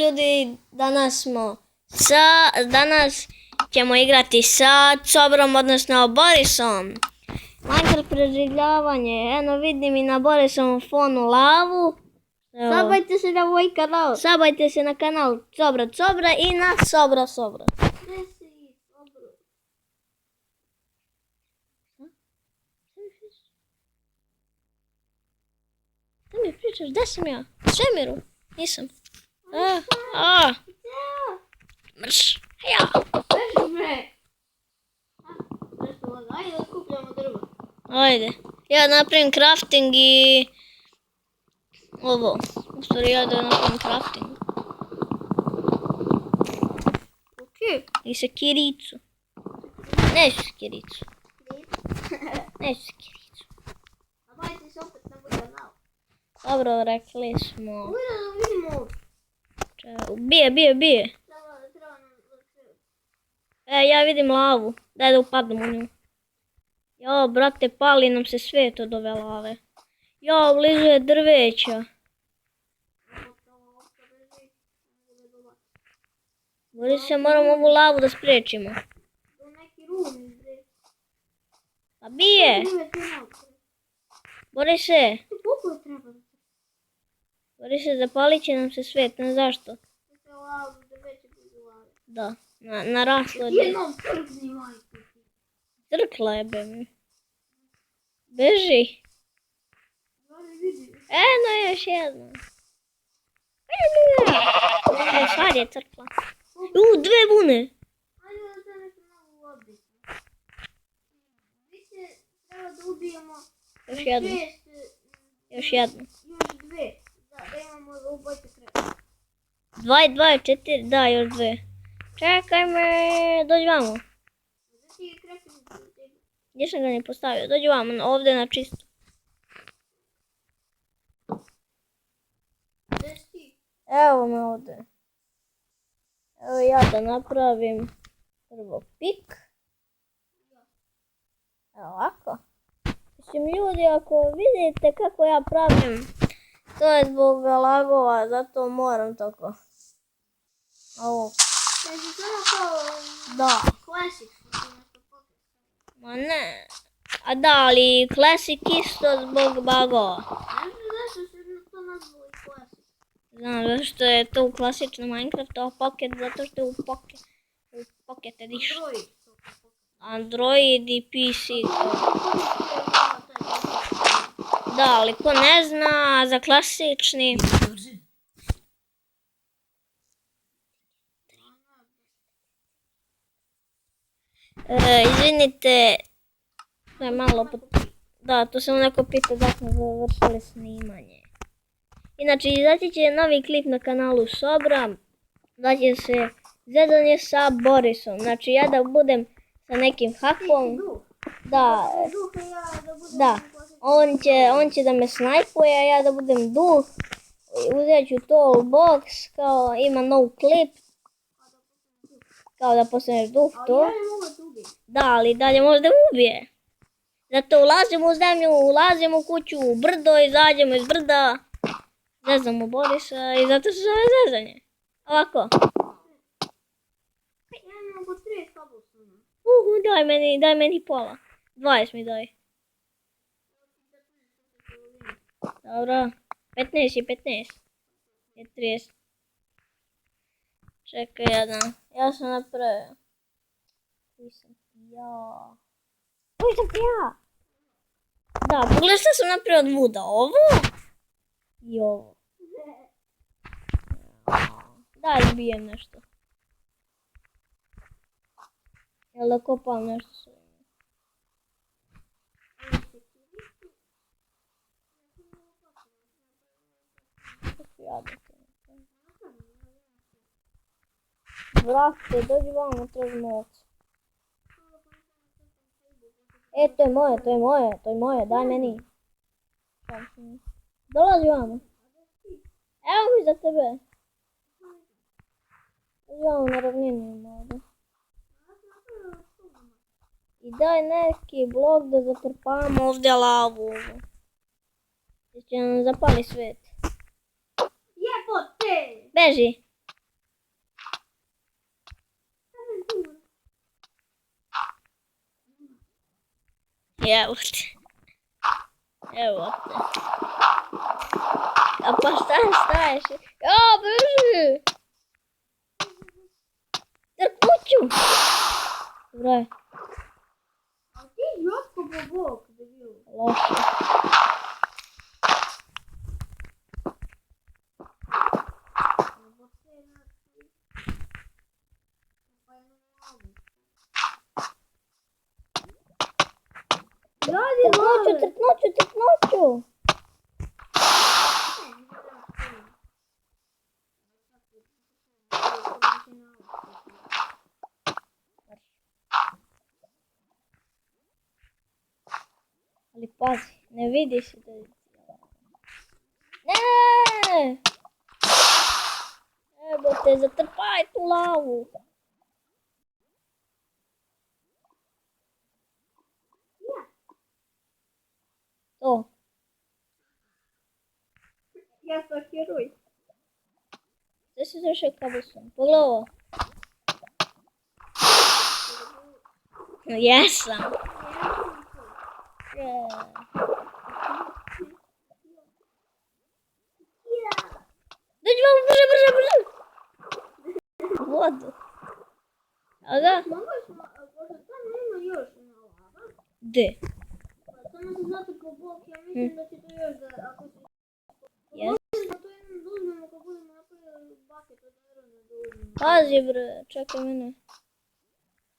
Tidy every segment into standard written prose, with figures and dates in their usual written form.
Ljudi, danas ćemo igrati sa Cobrom, odnosno Borisom. Minecraft preživljavanje. Eno vidim i na Borisovom fonu lavu. Sabajte se na moj kanal. Sabajte se na kanal Cobra i na Sobra. Šta mi pričaš? Gde sam ja? U svemiru? Nisam. Mrš. Ja. Ajde da skupljamo drvo. Ajde. Ja napravim crafting i... ovo. U stvari ja da napravim crafting. Okej. I sekiricu. Neću sekiricu. Neću sekiricu. Sabajte se opet na moj kanal. Dobro, rekli smo. Ujde da vidimo. Bije. Treba nam zakrenuti. Ja vidim lavu. Daj da upadnem u nju. Jo, brate, pali nam se svet od ove lave. Jo, blizu je drveća. Bori se, moramo ovu lavu da spriječimo. Do neki rumi, bre. Pa bije! Bori se! Koliko je treba? Bori se, zapalit će nam se svet, ne zašto. Neka lavu, drveće budu lave. Da, naraslo je. Jednom trgni, majko. Crkla je, be mi. Beži. Eno još jedno. Sad je crkla. Dve bune. Ajde da se nešto novo odbiti. Treba da ubijemo Još jedno. Još jedno. Još dve. Da imamo obojte krep. 2 i 2 je 4, da, još dve. Čekaj me, dođi vamo. Gdje ti je krep iz tebe? Gdje sam ga ne postavio? Dođi vamo, ovdje na čisto. Gdje si ti? Evo me ovdje. Evo ja da napravim prvo pik. Evo ovako. Mislim, ljudi, ako vidite kako ja pravim, to je zbog lagova, zato moram tako. Ovo. Znači samo kao... Da. Classic. Ma ne. A da, ali Classic isto zbog bugova. Ne znam zašto se to nazvalo i Classic. Znam, zašto je to u klasičnom Minecraftu, a Pocket zato što je u Pocket Edition. Android i PC. Da, ali ko ne zna za klasični... Izvinite, to je malo... Da, to sam neko pitao da smo završili snimanje. Inače, izaći će novi klip na kanalu Sobra, da će se zezanje sa Borisom. Znači, ja da budem sa nekim hakom, da, on će da me snajpuje, a ja da budem duh, uzet ću to u box, kao ima nov klip, kao da postaneš duh, to. Da, ali dalje možda ubije. Zato ulazimo u zemlju, ulazimo u kuću, u brdo, izađemo iz brda. Zezamo Borisa i zato se zove zezanje. Ovako. Ja imam oko 3 kabelsona. Daj meni pola. 20 mi daj. Dobro. 15 je 15. Je 30. Čekaj jedan. Ja sam napravio. Koji sam ja? Da, pogledaj što sam napravio od vuda. Ovo? I ovo. Daj bijem nešto. Jel da kopam nešto s ovim? Vrate, dođi vamo, traži novca. To je moje, daj meni. Dolazi vamo. Evo mi za tebe. Dođi vamo na ravninu ima ovdje. I daj neki blok da zatrpamo ovdje lavu. Jer će nam zapali svet. Jebote! Beži. Evo te. Evo te. A pa šta staješ? Ja, brži! Trkuću! Dobro je. A ti Jotko Bobok, debil. Loše. Trknuću! Ali pazi, ne vidi se da je... Ne! Evo te, zatrpaj tu lavu. To. Ja sam heroj. Gdje se završio kabelson? Pogledaj ovo. Jesam. Dođi vam, brže! Vodu. Aga? Možda tamo ima još jedna lava. Gdje? Samo se zato Bobok, ja mislim da će to još da, ako se... Jes. Da to jednom da uzmemo kad budemo napravili bucket od Irona da uzmemo. Pazi bre, čekaj mene.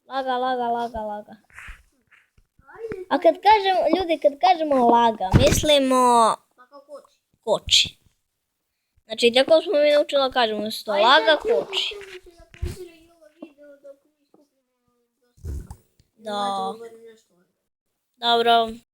Laga. Ajde, A kad kažemo, ljudi, kad kažemo laga, mislimo pa kao koči. koči. Znači, tako smo mi naučili da kažemo da su to laga koči. Znači da pozire i ovo video dok mi skupimo dosta kamenja. Da. Znači, govorim nešto. Dobro.